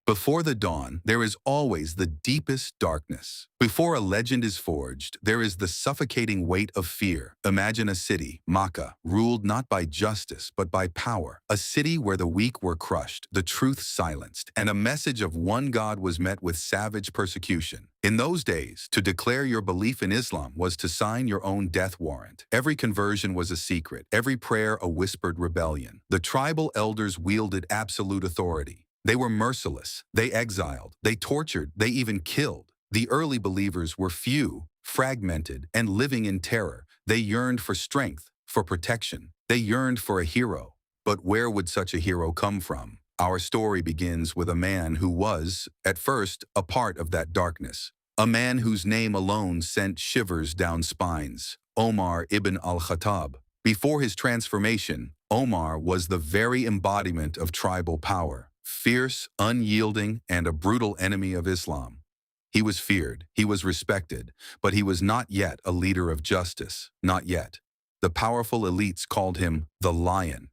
Before the dawn, there is always the deepest darkness. Before a legend is forged, there is the suffocating weight of fear. Imagine a city, Makkah, ruled not by justice but by power. A city where the weak were crushed, the truth silenced, and a message of one God was met with savage persecution. In those days, to declare your belief in Islam was to sign your own death warrant. Every conversion was a secret, every prayer a whispered rebellion. The tribal elders wielded absolute authority. They were merciless, they exiled, they tortured, they even killed. The early believers were few, fragmented, and living in terror. They yearned for strength, for protection. They yearned for a hero. But where would such a hero come from? Our story begins with a man who was, at first, a part of that darkness. A man whose name alone sent shivers down spines. Umar ibn al-Khattab. Before his transformation, Omar was the very embodiment of tribal power. Fierce, unyielding, and a brutal enemy of Islam. He was feared, he was respected, but he was not yet a leader of justice, not yet. The powerful elites called him the Lion.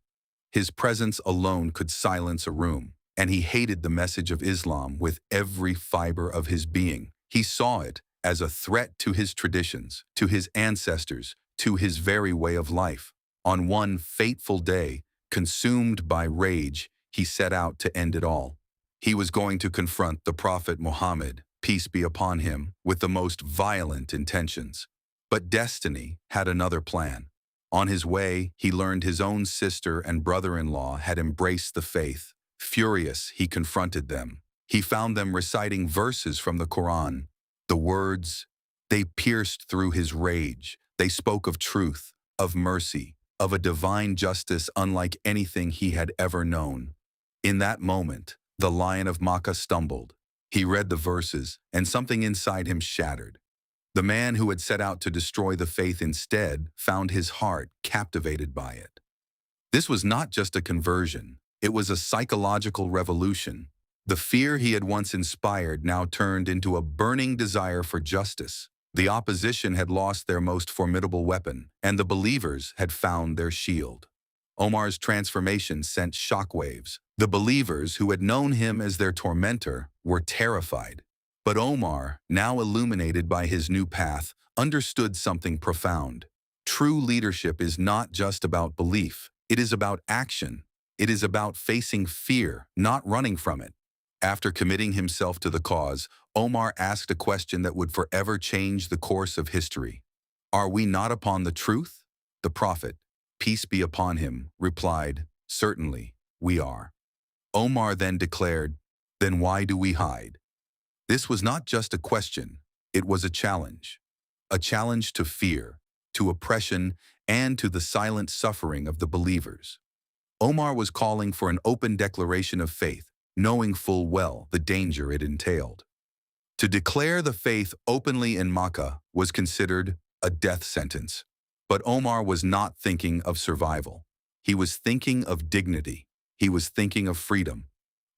His presence alone could silence a room, and he hated the message of Islam with every fiber of his being. He saw it as a threat to his traditions, to his ancestors, to his very way of life. On one fateful day, consumed by rage, he set out to end it all. He was going to confront the Prophet Muhammad, peace be upon him, with the most violent intentions. But destiny had another plan. On his way, he learned his own sister and brother-in-law had embraced the faith. Furious, he confronted them. He found them reciting verses from the Quran. The words, they pierced through his rage. They spoke of truth, of mercy, of a divine justice unlike anything he had ever known. In that moment, the Lion of Makkah stumbled. He read the verses, and something inside him shattered. The man who had set out to destroy the faith instead found his heart captivated by it. This was not just a conversion. It was a psychological revolution. The fear he had once inspired now turned into a burning desire for justice. The opposition had lost their most formidable weapon, and the believers had found their shield. Omar's transformation sent shockwaves. The believers who had known him as their tormentor were terrified. But Omar, now illuminated by his new path, understood something profound. True leadership is not just about belief. It is about action. It is about facing fear, not running from it. After committing himself to the cause, Omar asked a question that would forever change the course of history. Are we not upon the truth? The Prophet, peace be upon him, replied, certainly, we are. Omar then declared, then why do we hide? This was not just a question, it was a challenge. A challenge to fear, to oppression, and to the silent suffering of the believers. Omar was calling for an open declaration of faith, knowing full well the danger it entailed. To declare the faith openly in Makkah was considered a death sentence. But Omar was not thinking of survival. He was thinking of dignity. He was thinking of freedom.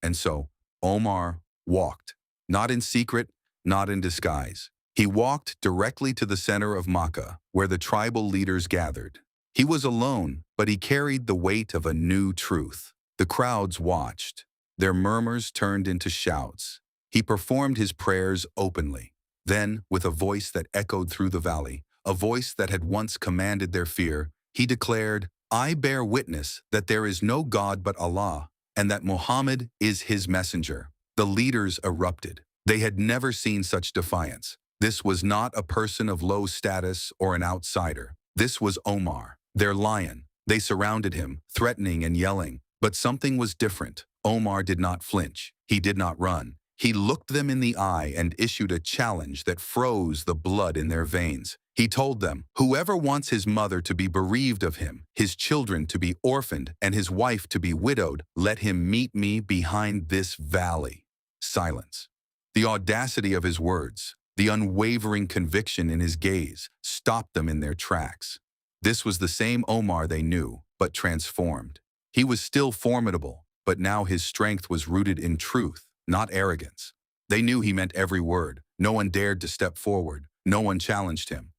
And so, Omar walked, not in secret, not in disguise. He walked directly to the center of Makkah, where the tribal leaders gathered. He was alone, but he carried the weight of a new truth. The crowds watched. Their murmurs turned into shouts. He performed his prayers openly. Then, with a voice that echoed through the valley, a voice that had once commanded their fear, he declared, I bear witness that there is no God but Allah, and that Muhammad is his messenger. The leaders erupted. They had never seen such defiance. This was not a person of low status or an outsider. This was Omar, their lion. They surrounded him, threatening and yelling. But something was different. Omar did not flinch. He did not run. He looked them in the eye and issued a challenge that froze the blood in their veins. He told them, whoever wants his mother to be bereaved of him, his children to be orphaned, and his wife to be widowed, let him meet me behind this valley. Silence. The audacity of his words, the unwavering conviction in his gaze, stopped them in their tracks. This was the same Omar they knew, but transformed. He was still formidable, but now his strength was rooted in truth, not arrogance. They knew he meant every word. No one dared to step forward. No one challenged him.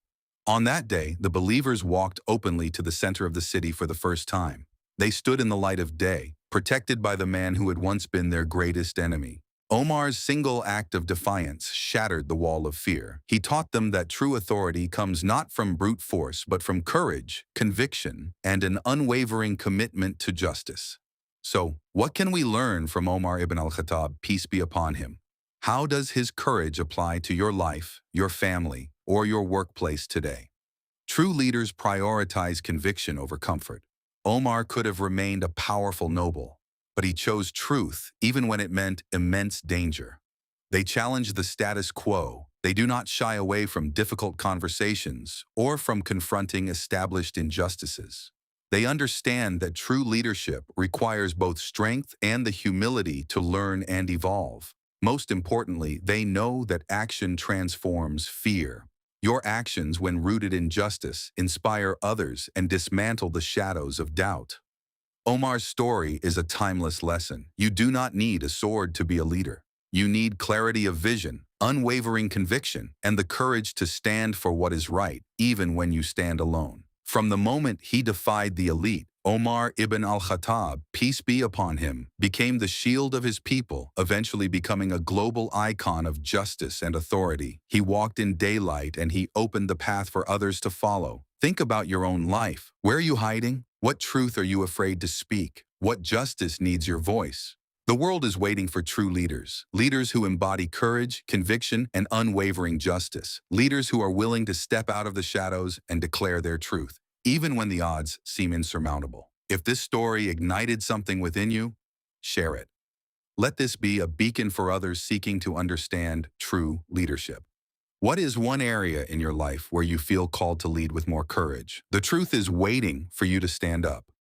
On that day, the believers walked openly to the center of the city for the first time. They stood in the light of day, protected by the man who had once been their greatest enemy. Omar's single act of defiance shattered the wall of fear. He taught them that true authority comes not from brute force, but from courage, conviction, and an unwavering commitment to justice. So, what can we learn from Omar ibn al-Khattab, peace be upon him? How does his courage apply to your life, your family, or your workplace today? True leaders prioritize conviction over comfort. Omar could have remained a powerful noble, but he chose truth even when it meant immense danger. They challenge the status quo. They do not shy away from difficult conversations or from confronting established injustices. They understand that true leadership requires both strength and the humility to learn and evolve. Most importantly, they know that action transforms fear. Your actions, when rooted in justice, inspire others and dismantle the shadows of doubt. Omar's story is a timeless lesson. You do not need a sword to be a leader. You need clarity of vision, unwavering conviction, and the courage to stand for what is right, even when you stand alone. From the moment he defied the elite, Omar ibn al-Khattab, peace be upon him, became the shield of his people, eventually becoming a global icon of justice and authority. He walked in daylight and he opened the path for others to follow. Think about your own life. Where are you hiding? What truth are you afraid to speak? What justice needs your voice? The world is waiting for true leaders, leaders who embody courage, conviction, and unwavering justice, leaders who are willing to step out of the shadows and declare their truth, even when the odds seem insurmountable. If this story ignited something within you, share it. Let this be a beacon for others seeking to understand true leadership. What is one area in your life where you feel called to lead with more courage? The truth is waiting for you to stand up.